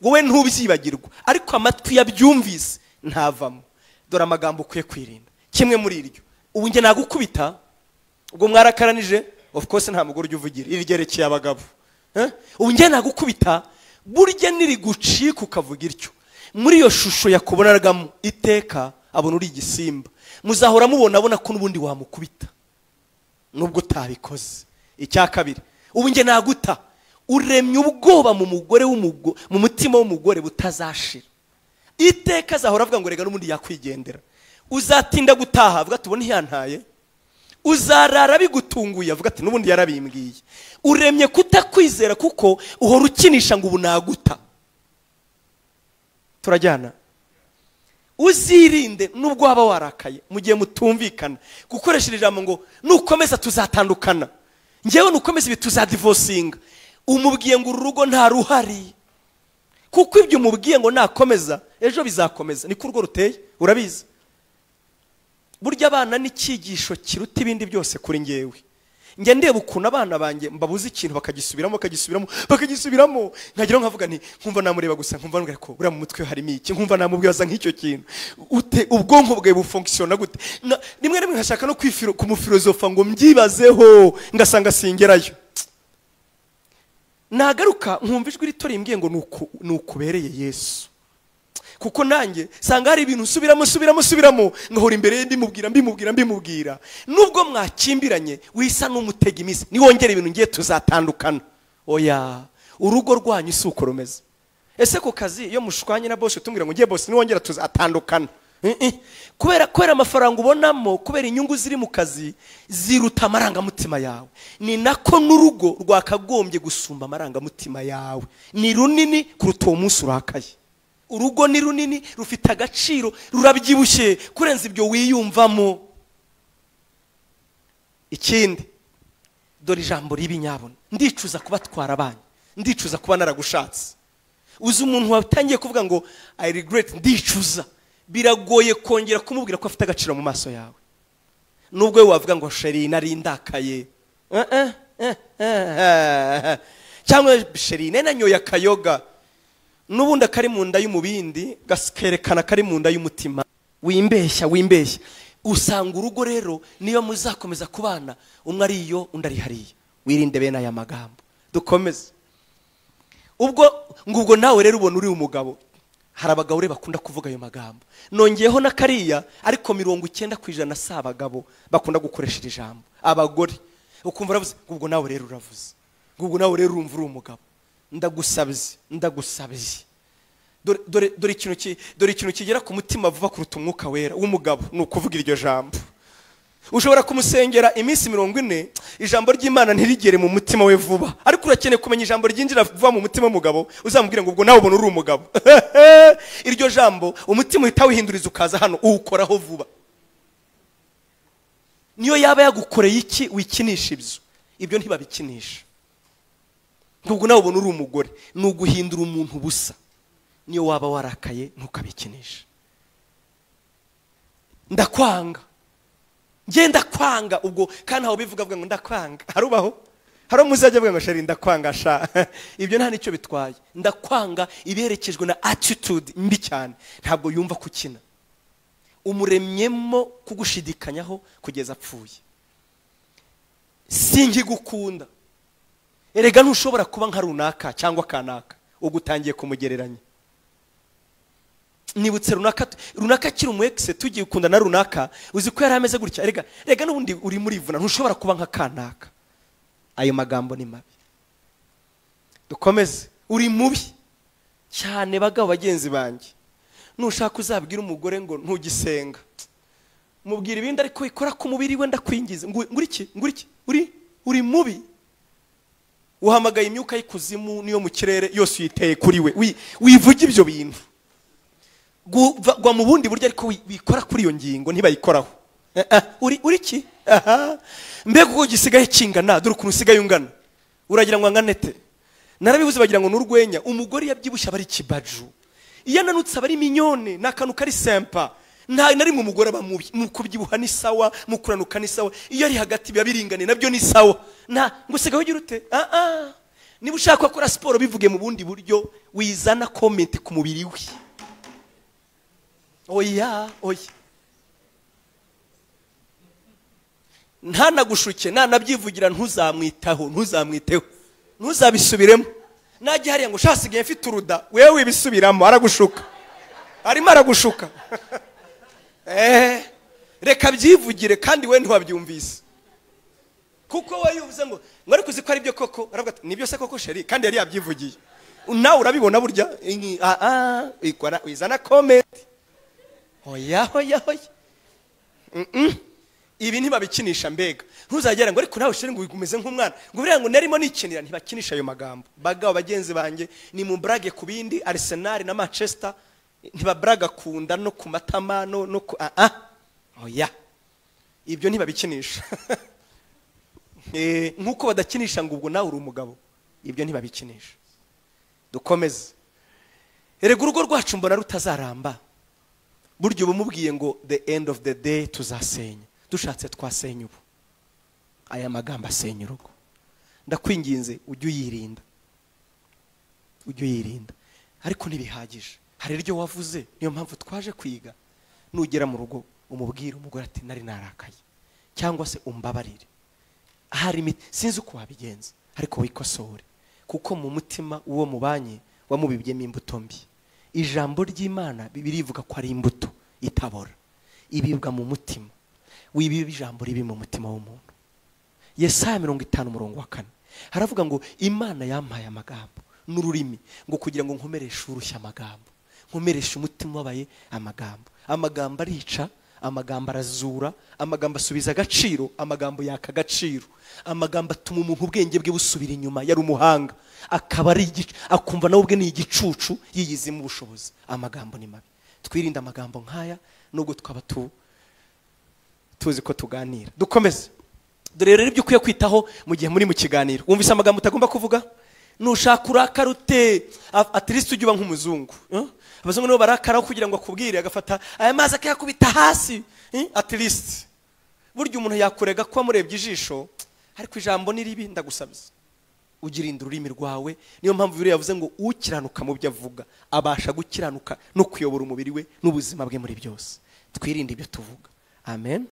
wowe ntubyibagirwa ariko amatwi yabyumvise ntavamo. Dore amagambo ukwiye kwirinda. Kimwe muri iryo, ubu nge nagukubita ubwo mwarakaranije, of course nta mugore ujya uvugira irigerekeye abagabo. Ubu nge nagukubita burya niri gucika ukavuga iryo. Muri iyo shusho yakubonaragamo iteka abona uri igisimba, muzahora mubona abona ko nubundi wamukubita nubwo utabikoze. Icya kabiri, ubu nge naguta uremye ubwoba mu mugore mu mutima w'umugore butazashira. Iteka azahora avuga ngo rega n'ubundi yakwigendera. Uzatinda gutaha avuga ati ubone yantaye. Uzarara bigutunguye avuga ati n'ubundi yarabimbwiye. Uremye kutakwizera kuko uhora ukinisha ngo ubu naguta. Turajyana. Uzirinde nubwo waba warakaye mu gihe mutumvikana gukoresha ijambo ngo nukomeza tuzatandukana, ngewe nukomeza ibi tuzadivosinga. Umubwiye ngo urugo nta ruhari, kuko ibyo umubwiye ngo nakomeza ejo bizakomeza. Niko urwo ruteye, urabizi. Burya abana n'ikigisho kiruta ibindi byose kuri ngewe. Nge ndeba ukuntu abana banjye mbabuze ikintu bakagisubiramo nkagira nkavuga nti nkumva namureba gusa nkumva ngira ko uriya mu mutwe harimo iki, nkumva namubwiza nk'icyo kintu ute ubwonko bwe bufunctiona gute. Rimwe rimwe nkashaka no kumufilozofa ngo mbyibazeho ngasanga singerayo. Nagaruka nkumva ijwi rito rimbwiye ngo nukubereye Yesu, kuko nanjye sanga hari ibintu subiramo ngahora imbere mbimubwira. Nubwo mwakimbiranye wisa n'umutega imisi niwongera ibintu ngiye tuzatandukana. Oya, urugo rwanyu si uko rumeze. Ese ku kazi iyo mushwanye na boss utumbwira ngo ngiye boss niwongera tuzatandukana. Kubera amafaranga ubonamo, kubera inyungu ziri mu kazi ziruta amarangamutima yawe. Ni nako n'urugo rwakagombye gusumba amarangamutima yawe. Ni runini kuruta uwo munsi urakaye. Urugo ni runini, rufite agaciro, rurabyibushye kurenza ibyo wiyumvamo. Ikindi, dore ijambo ribi nyabona, ndicuza kubatwara abanyu, ndicuza kuba naragushatse. Uzi umuntu watangiye kuvuga ngo I regret, ndicuza, biragoye kongera kumubwira ko afite agaciro mu maso yawe. Nubwo we wavuga ngo sheri nari ndakaye, cyangwa sheri nanyoye akayoga, nubundi akari mu nda y'umubindi gaskerekana kari mu nda y'umutima. Wimbeshya. Usanga urugo rero niyo muzakomeza kubana umwe ari iyo undi ari hariya. Wirinde bene aya magambo. Dukomeze. Ubwo nawe rero ubona uri umugabo, hari abagabo rero bakunda kuvuga ayo magambo. Nongeyeho na kariya ariko 90% si abagabo bakunda gukoresha iri jambo. Abagore ukumva uravuze ubwo nawe rero uravuze, ubwo nawe rero urumva uri umugabo. Ndagusabye. Dore ikintu kigera ku mutima vuba kuruta umwuka wera w'umugabo nukuvuga iryo jambo. Ushobora kumusengera iminsi 40 ijambo ry'Imana ntirigere mu mutima we vuba, ariko urakeneye kumenya ijambo ryinjira vuba mu mutima w'umugabo. Uzamubwira ngo ubwo nawe ubona uri umugabo. Iryo jambo umutima uhita wihinduriza ukaza hano uwukoraho vuba. Niyo yaba yagukoreye iki wikinisha ibyo ntibabikinisha. Ubwo nawe ubona uri umugore, nuguhindura umuntu busa. Niyo waba warakaye ntukabikinisha. Ndakwanga, ngenda kwanga. Ubwo kandi aho bivuga ngo ndakwanga, harubaho muzajya avuga ngo sheri ndakwanga sha. Ibyo nta nicyo bitwaye. Ndakwanga iberekejwe na attitude mbi cyane, ntabwo yumva kukina. Umuremyemo kugushidikanyaho kugeza apfuye. Singigukunda. Erega ntushobora kuba nka runaka cyangwa kanaka ugutangiye kumugereranya. Nibutse runaka kiri umu ex tugiye ukunda na runaka, uzi ko yari ameze gutya. Erega n'ubundi uri muri ivuna, ntushobora kuba nka kanaka. Ayo magambo ni mabi. Dukomeze. Uri mubi cyane bagabo bagenzi banjye. Nushaka uzabwira umugore ngo ntugisenga, mubwira ibindi ariko ikora ku mubiri we ndakwingiza. Nguriki uri mubi. Uhamagaye imyuka y'ikuzimu niyo mu kirere yose uyiteye kuri we. Wivuga ibyo bintu. Gwa mu bundi buryo ariko bikora kuri iyo ngingo ntibayikoraho. Uri ki? Mbega uko gisigaye kingana, dore ukuntu usigaye ungana. Uragira ngo anganete. Narabibuze bagira ngo n'urwenya. Umugore yabyibushye abari kibaju. Iyo ananutse abari minyone n'akantu kari sempa. Nari mu mugore abamubi. Mu kubyibuha ni sawa, mu kuranuka ni sawa. Iyo ari hagati biba biringane nabyo ni sawa. Ngo sigaho ugira ute? niba ushaka gukora siporo bivuge mu bundi buryo wizana comment ku mubiri we. Oya ntanagushuke nanabyivugira ntuzamwiteho ntuzabisubiremo. Najye hariya ngo shasigaye mfite uruda wewe wibisubiramo aragushuka arimo aragushuka. Reka byivugire kandi we ntiwabyumvise kuko we yuvuze ngo ariko uzi ko ari byo koko aravuga ati nibyo se koko sheri kandi yari yabyivugiye nawe urabibona burya ikora wizana comment. Oya ibi ntibabikinisha mbega ntuzagera ngo ariko nawe sheri ngo wigumeze nk'umwana ngo buriya ngo narimo nikinira ntibakinisha ayo magambo. Bagabo bagenzi banjye ni mu brage ku bindi Arsenal na Manchester ntibabraga kunda no ku matama no ku oya ibyo ntibabikinisha. Nkuko badakinisha ngo ubwo nawe uri umugabo ibyo ntibabikinisha. Dukomeze. Erega urugo rwacu mbona rutazaramba buryo bumubwiye ngo the end of the day tuzasenya. Dushatse twasenya ubu aya magambo asenya urugo. Ndakwinginze ujye uyirinda ariko ntibihagije. Hari iryo wavuze niyo mpamvu twaje kwiga. Nugera mu rugo umubwire umugore ati nari narakaye cyangwa se umbabarire. Ahari sinzi uko wabigenza ariko wikosore kuko mu mutima uwo mubanye wamubibyemo imbuto mbi. Ijambo ry'Imana birivuga ko ari imbuto itabora ibibwa mu mutima. Wibiba ijambo ribi mu mutima w'umuntu. Yesaya 50:4 haravuga ngo Imana yampaye amagambo n'ururimi ngo kugira ngo nkomereshe urushya amagambo, nkomereshe umutima wabaye amagambo. Amagambo arica, amagambo arazura, amagambo asubiza agaciro, amagambo yaka agaciro, amagambo atuma umuntu ubwenge bwe busubira inyuma. Yari umuhanga akaba ari akumva nawe ubwe ni igicucu yiyizimo ubushobozi. Amagambo ni mabi. Twirinde amagambo nkaya nubwo twaba tuzi ko tuganira. Dukomeze. Dore rero ibyo ukwiye kwitaho mu gihe muri mu kiganiro. Wumvise amagambo utagomba kuvuga? Nushaka urakarute at least ujye uba nk'umuzungu. Abazungu nibo barakaraho kugira ngo akubwire agafata aya mazi akayakubita hasi. At least burya umuntu yakurega ko amurebye ijisho ariko ijambo ni ribi. Ndagusabiza ugirinda ururimi rwawe. Niyo mpamvu biri yavuze ngo ukiranuka mu byo avuga abasha gukiranuka no kuyobora umubiri we n'ubuzima bwe muri byose. Twirinde ibyo tuvuga. Amen.